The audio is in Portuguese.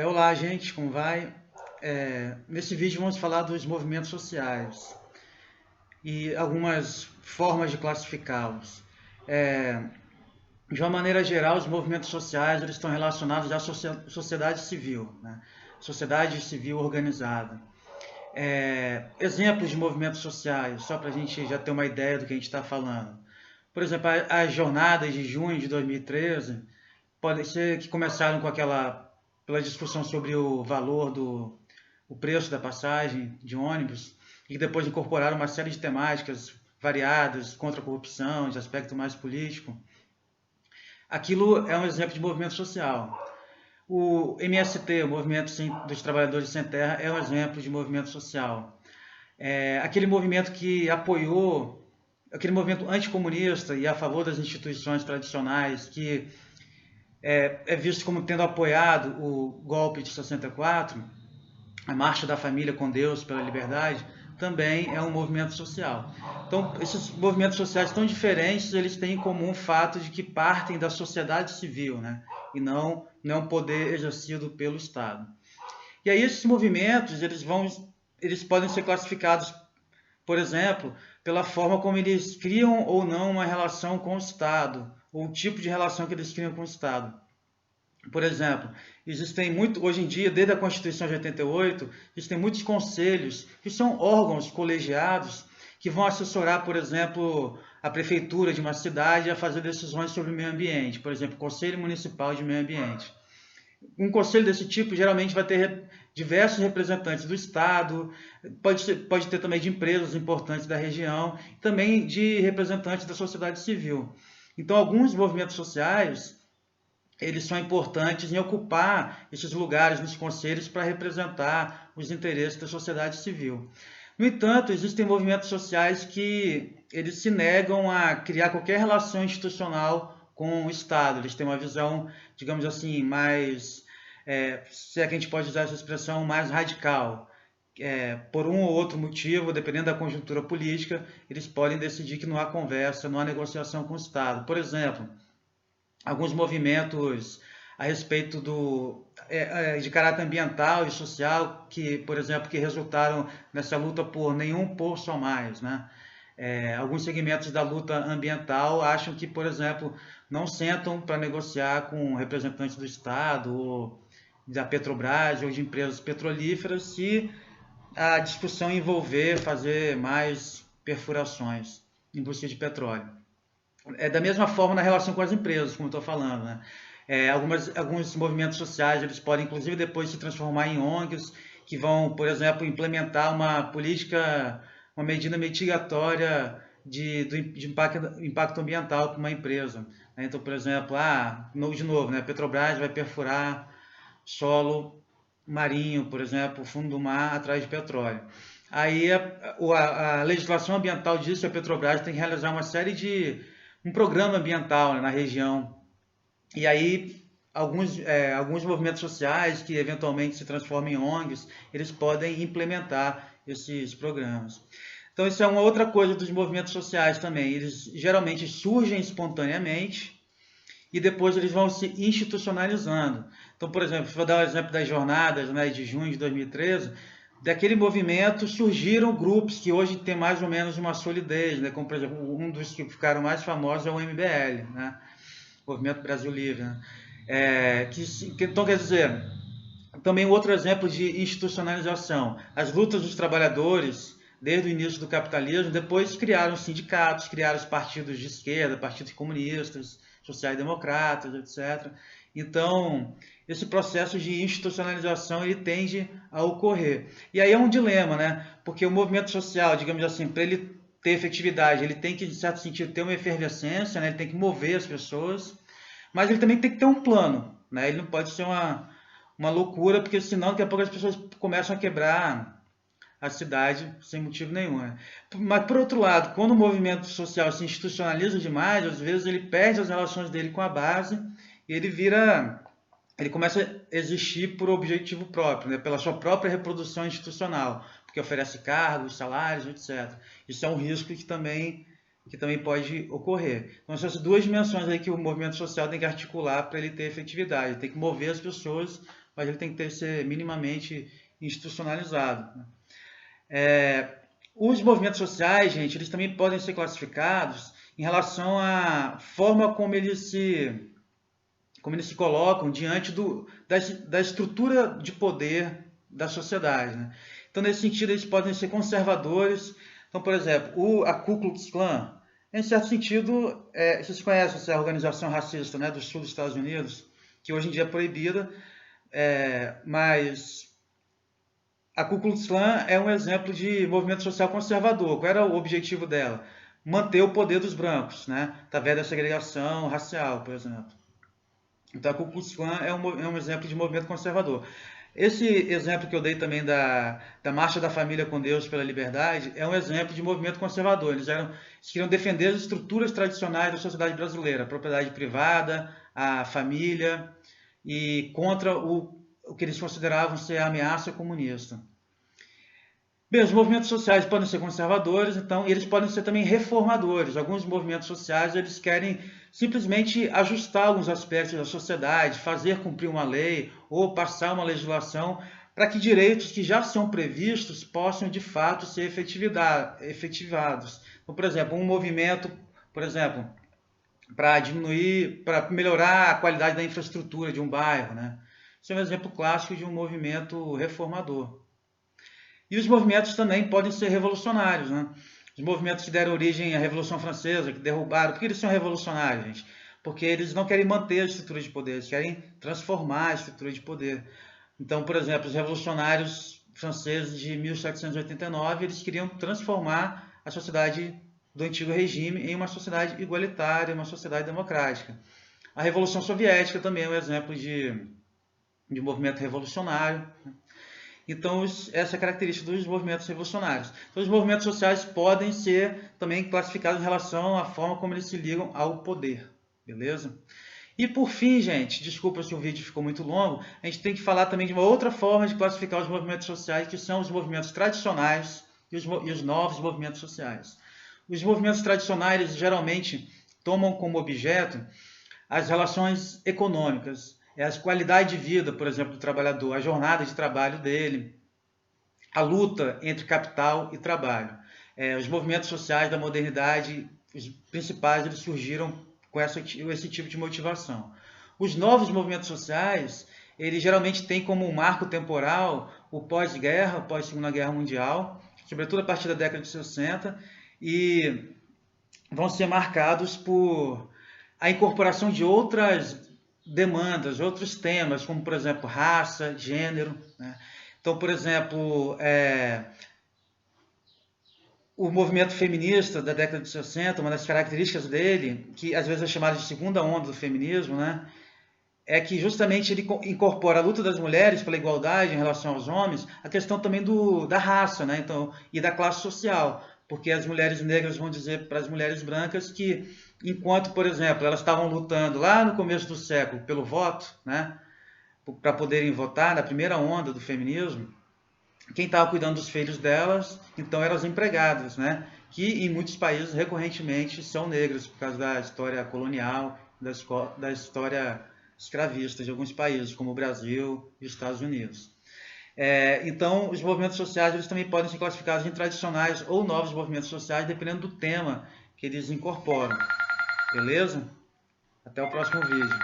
Olá, gente, como vai? Nesse vídeo vamos falar dos movimentos sociais e algumas formas de classificá-los. É, de uma maneira geral, os movimentos sociais eles estão relacionados à sociedade civil, né? Sociedade civil organizada. Exemplos de movimentos sociais, só para a gente já ter uma ideia do que a gente está falando. Por exemplo, as jornadas de junho de 2013 pode ser que começaram pela discussão sobre o preço da passagem de ônibus e que depois incorporaram uma série de temáticas variadas contra a corrupção, de aspecto mais político. Aquilo é um exemplo de movimento social. O MST, o Movimento dos Trabalhadores Sem Terra, é um exemplo de movimento social. Aquele movimento que apoiou, aquele movimento anticomunista e a favor das instituições tradicionais, que é visto como tendo apoiado o golpe de 64, a Marcha da Família com Deus pela Liberdade, também é um movimento social. Então, esses movimentos sociais tão diferentes, eles têm em comum o fato de que partem da sociedade civil, né? E não é um poder exercido pelo Estado. E aí esses movimentos, eles podem ser classificados, por exemplo, pela forma como eles criam ou não uma relação com o Estado, ou o tipo de relação que eles criam com o Estado. Por exemplo, hoje em dia, desde a Constituição de 88, existem muitos conselhos que são órgãos colegiados que vão assessorar, por exemplo, a prefeitura de uma cidade a fazer decisões sobre o meio ambiente, por exemplo, Conselho Municipal de Meio Ambiente. Um conselho desse tipo geralmente vai ter diversos representantes do Estado, pode ter também de empresas importantes da região, também de representantes da sociedade civil. Então, alguns movimentos sociais eles são importantes em ocupar esses lugares nos conselhos para representar os interesses da sociedade civil. No entanto, existem movimentos sociais que eles se negam a criar qualquer relação institucional com o Estado. Eles têm uma visão, digamos assim, mais, se é que a gente pode usar essa expressão, mais radical. Por um ou outro motivo, dependendo da conjuntura política, eles podem decidir que não há conversa, não há negociação com o Estado. Por exemplo, alguns movimentos a respeito de caráter ambiental e social que, por exemplo, que resultaram nessa luta por nenhum poço a mais, né? Alguns segmentos da luta ambiental acham que, por exemplo, não sentam para negociar com representantes do Estado ou da Petrobras ou de empresas petrolíferas se a discussão envolver fazer mais perfurações em busca de petróleo. Da mesma forma na relação com as empresas, como eu estou falando, né? Alguns movimentos sociais eles podem inclusive depois se transformar em ONGs que vão, por exemplo, implementar uma medida mitigatória de impacto ambiental para uma empresa, né? Então, por exemplo, de novo, né, a Petrobras vai perfurar solo marinho, por exemplo, fundo do mar atrás de petróleo. Aí a legislação ambiental diz que a Petrobras tem que realizar um programa ambiental, né, na região. E aí alguns movimentos sociais que eventualmente se transformam em ONGs, eles podem implementar esses programas. Então isso é uma outra coisa dos movimentos sociais também. Eles geralmente surgem espontaneamente e depois eles vão se institucionalizando. Então, por exemplo, vou dar o exemplo das jornadas, né, de junho de 2013, daquele movimento surgiram grupos que hoje têm mais ou menos uma solidez, né? Como, por exemplo, um dos que ficaram mais famosos é o MBL, né? Movimento Brasil Livre, né? Então, quer dizer, também outro exemplo de institucionalização. As lutas dos trabalhadores, desde o início do capitalismo, depois criaram sindicatos, criaram os partidos de esquerda, partidos comunistas, sociais-democratas, etc. Então, esse processo de institucionalização ele tende a ocorrer. E aí é um dilema, né? Porque o movimento social, digamos assim, para ele ter efetividade, ele tem que, de certo sentido, ter uma efervescência, né? Ele tem que mover as pessoas, mas ele também tem que ter um plano, né? Ele não pode ser uma loucura, porque senão daqui a pouco as pessoas começam a quebrar a cidade sem motivo nenhum, né? Mas por outro lado, quando o movimento social se institucionaliza demais, às vezes ele perde as relações dele com a base e ele começa a existir por objetivo próprio, né? Pela sua própria reprodução institucional, porque oferece cargos, salários, etc. Isso é um risco que também pode ocorrer. Então, essas duas dimensões aí que o movimento social tem que articular para ele ter efetividade. Tem que mover as pessoas mas ele tem que ser minimamente institucionalizado, né? Os movimentos sociais, gente, eles também podem ser classificados em relação à forma como eles se colocam diante da estrutura de poder da sociedade, né? Então, nesse sentido, eles podem ser conservadores. Então, por exemplo, a Ku Klux Klan, em certo sentido, vocês conhecem essa organização racista, né, do sul dos Estados Unidos, que hoje em dia é proibida, mas a Ku Klux Klan é um exemplo de movimento social conservador. Qual era o objetivo dela? Manter o poder dos brancos, né, através da segregação racial, por exemplo. Então, a Ku Klux Klan é um exemplo de movimento conservador. Esse exemplo que eu dei também da Marcha da Família com Deus pela Liberdade é um exemplo de movimento conservador. Eles queriam defender as estruturas tradicionais da sociedade brasileira, a propriedade privada, a família, e contra o que eles consideravam ser a ameaça comunista. Bem, os movimentos sociais podem ser conservadores, então, e eles podem ser também reformadores. Alguns movimentos sociais, eles querem simplesmente ajustar alguns aspectos da sociedade, fazer cumprir uma lei ou passar uma legislação para que direitos que já são previstos possam, de fato, ser efetivados. Então, por exemplo, um movimento, por exemplo, para melhorar a qualidade da infraestrutura de um bairro, né? Isso é um exemplo clássico de um movimento reformador. E os movimentos também podem ser revolucionários, né? Os movimentos que deram origem à Revolução Francesa, que derrubaram... Por que eles são revolucionários, gente? Porque eles não querem manter a estrutura de poder, eles querem transformar a estrutura de poder. Então, por exemplo, os revolucionários franceses de 1789, eles queriam transformar a sociedade do antigo regime em uma sociedade igualitária, uma sociedade democrática. A Revolução Soviética também é um exemplo de movimento revolucionário, né? Então, essa é a característica dos movimentos revolucionários. Então, os movimentos sociais podem ser também classificados em relação à forma como eles se ligam ao poder, beleza? E por fim, gente, desculpa se o vídeo ficou muito longo, a gente tem que falar também de uma outra forma de classificar os movimentos sociais, que são os movimentos tradicionais e os novos movimentos sociais. Os movimentos tradicionais geralmente tomam como objeto as relações econômicas, a qualidade de vida, por exemplo, do trabalhador, a jornada de trabalho dele, a luta entre capital e trabalho. Os movimentos sociais da modernidade, os principais, eles surgiram com esse tipo de motivação. Os novos movimentos sociais, eles geralmente têm como marco temporal o pós-guerra, pós-Segunda Guerra Mundial, sobretudo a partir da década de 60, e vão ser marcados por a incorporação de outras demandas, outros temas, como, por exemplo, raça, gênero, né? Então, por exemplo, o movimento feminista da década de 60, uma das características dele, que às vezes é chamada de segunda onda do feminismo, né, é que justamente ele incorpora a luta das mulheres pela igualdade em relação aos homens, a questão também da raça, né, então, e da classe social, porque as mulheres negras vão dizer para as mulheres brancas que, enquanto, por exemplo, elas estavam lutando lá no começo do século pelo voto, né, para poderem votar na primeira onda do feminismo, quem estava cuidando dos filhos delas, então, eram as empregadas, né, que em muitos países recorrentemente são negras por causa da história colonial, da história escravista de alguns países, como o Brasil e os Estados Unidos. Então, os movimentos sociais eles também podem ser classificados em tradicionais ou novos movimentos sociais, dependendo do tema que eles incorporam. Beleza? Até o próximo vídeo.